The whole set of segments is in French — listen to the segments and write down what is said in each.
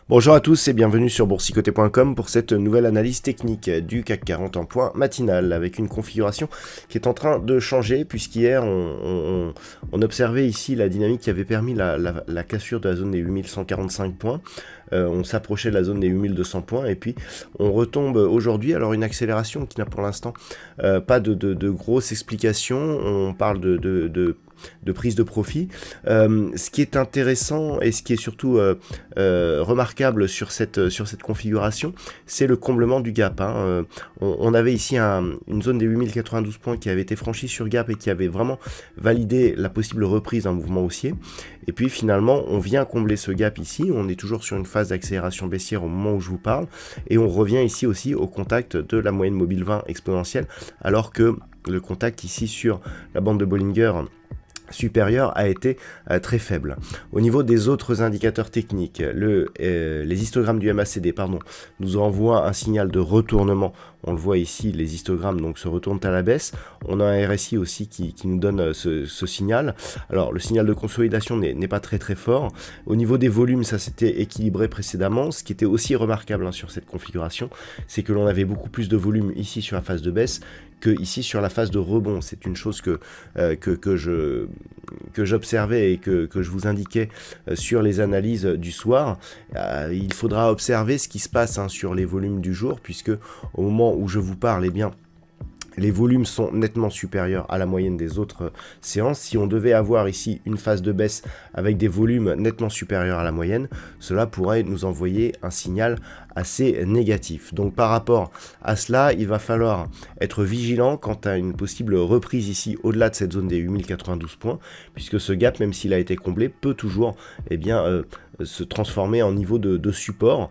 Bonjour à tous et bienvenue sur boursicoté.com pour cette nouvelle analyse technique du CAC 40 en point matinal avec une configuration qui est en train de changer puisqu'hier on observait ici la dynamique qui avait permis la cassure de la zone des 8145 points. On s'approchait de la zone des 8200 points et puis on retombe aujourd'hui. Alors une accélération qui n'a pour l'instant pas de grosses explications. On parle de prise de profit. Ce qui est intéressant et ce qui est surtout remarquable sur cette configuration, c'est le comblement du gap. On avait ici une zone des 8092 points qui avait été franchie sur gap et qui avait vraiment validé la possible reprise d'un mouvement haussier. Et puis finalement, on vient combler ce gap ici. On est toujours sur une phase d'accélération baissière au moment où je vous parle. Et on revient ici aussi au contact de la moyenne mobile 20 exponentielle, alors que le contact ici sur la bande de Bollinger supérieur a été très faible. Au niveau des autres indicateurs techniques, les histogrammes du MACD nous envoient un signal de retournement. On le voit ici, les histogrammes donc se retournent à la baisse. On a un RSI aussi qui nous donne ce signal. Alors le signal de consolidation n'est pas très fort. Au niveau des volumes, ça s'était équilibré précédemment. Ce qui était aussi remarquable sur cette configuration, c'est que l'on avait beaucoup plus de volume ici sur la phase de baisse que ici sur la phase de rebond. C'est une chose que j'observais et que je vous indiquais sur les analyses du soir. Il faudra observer ce qui se passe sur les volumes du jour, puisque au moment où je vous parle, eh bien, les volumes sont nettement supérieurs à la moyenne des autres séances. Si on devait avoir ici une phase de baisse avec des volumes nettement supérieurs à la moyenne, cela pourrait nous envoyer un signal assez négatif. Donc par rapport à cela, il va falloir être vigilant quant à une possible reprise ici au-delà de cette zone des 8092 points, puisque ce gap, même s'il a été comblé, peut toujours se transformer en niveau de support.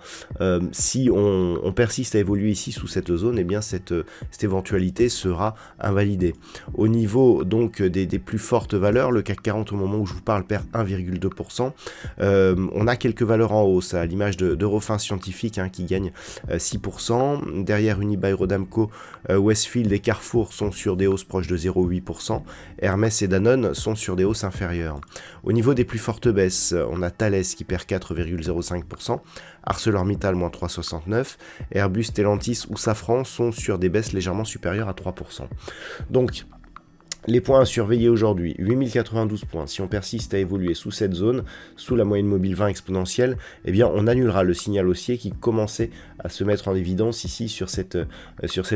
Si on persiste à évoluer ici sous cette zone, eh bien cette éventualité sera invalidée. Au niveau donc des plus fortes valeurs, le CAC 40 au moment où je vous parle perd 1,2%. On a quelques valeurs en hausse, à l'image d'Eurofins Scientifique qui gagne 6%. Derrière Unibail Rodamco, Westfield et Carrefour sont sur des hausses proches de 0,8%. Hermès et Danone sont sur des hausses inférieures. Au niveau des plus fortes baisses, on a Thales qui perd 4,05%, ArcelorMittal moins 3,69%, Airbus, Stellantis ou Safran sont sur des baisses légèrement supérieures à 3%. Donc, les points à surveiller aujourd'hui, 8092 points. Si on persiste à évoluer sous cette zone, sous la moyenne mobile 20 exponentielle, eh bien on annulera le signal haussier qui commençait à se mettre en évidence ici sur cette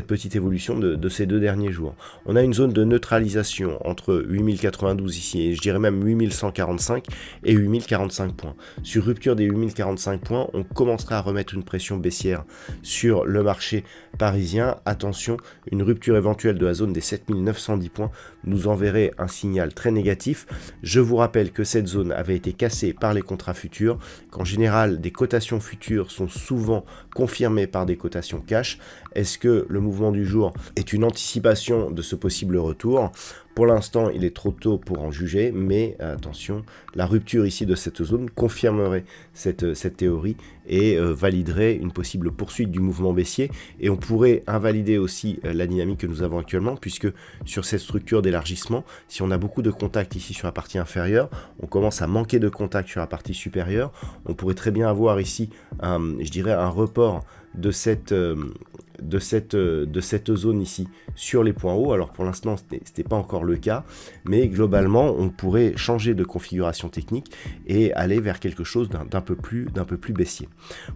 petite évolution de ces deux derniers jours. On a une zone de neutralisation entre 8092 ici et je dirais même 8145 et 8045 points. Sur rupture des 8045 points, on commencera à remettre une pression baissière sur le marché parisien. Attention, une rupture éventuelle de la zone des 7910 points nous enverrait un signal très négatif. Je vous rappelle que cette zone avait été cassée par les contrats futurs, qu'en général des cotations futures sont souvent confirmées par des cotations cash. Est-ce que le mouvement du jour est une anticipation de ce possible retour ? Pour l'instant, il est trop tôt pour en juger, mais attention, la rupture ici de cette zone confirmerait cette théorie et validerait une possible poursuite du mouvement baissier. Et on pourrait invalider aussi la dynamique que nous avons actuellement, puisque sur cette structure d'élargissement, si on a beaucoup de contacts ici sur la partie inférieure, on commence à manquer de contacts sur la partie supérieure. On pourrait très bien avoir ici, je dirais, un report de cette zone ici sur les points hauts. Alors pour l'instant c'était pas encore le cas, mais globalement on pourrait changer de configuration technique et aller vers quelque chose d'un peu plus baissier.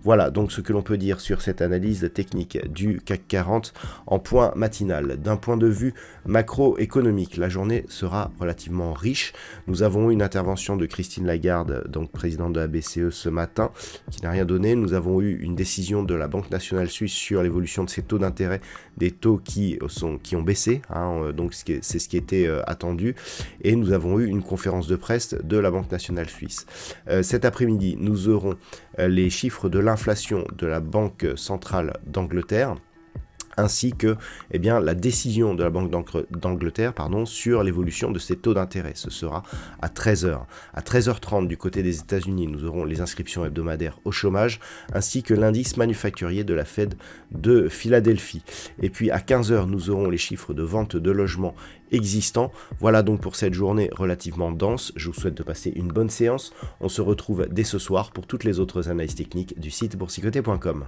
Voilà donc ce que l'on peut dire sur cette analyse technique du CAC 40 en point matinal. D'un point de vue macroéconomique, la journée sera relativement riche. Nous avons eu une intervention de Christine Lagarde, donc présidente de la BCE ce matin, qui n'a rien donné. Nous avons eu une décision de la Banque nationale suisse sur l'évolution de ces taux d'intérêt, des taux qui ont baissé, donc c'est ce qui était attendu, et nous avons eu une conférence de presse de la Banque nationale suisse. Cet après-midi, nous aurons les chiffres de l'inflation de la Banque centrale d'Angleterre, ainsi que la décision de la Banque d'Angleterre sur l'évolution de ses taux d'intérêt. Ce sera à 13h. À 13h30 du côté des États-Unis, nous aurons les inscriptions hebdomadaires au chômage, ainsi que l'indice manufacturier de la Fed de Philadelphie. Et puis à 15h, nous aurons les chiffres de vente de logements existants. Voilà donc pour cette journée relativement dense. Je vous souhaite de passer une bonne séance. On se retrouve dès ce soir pour toutes les autres analyses techniques du site boursicoté.com.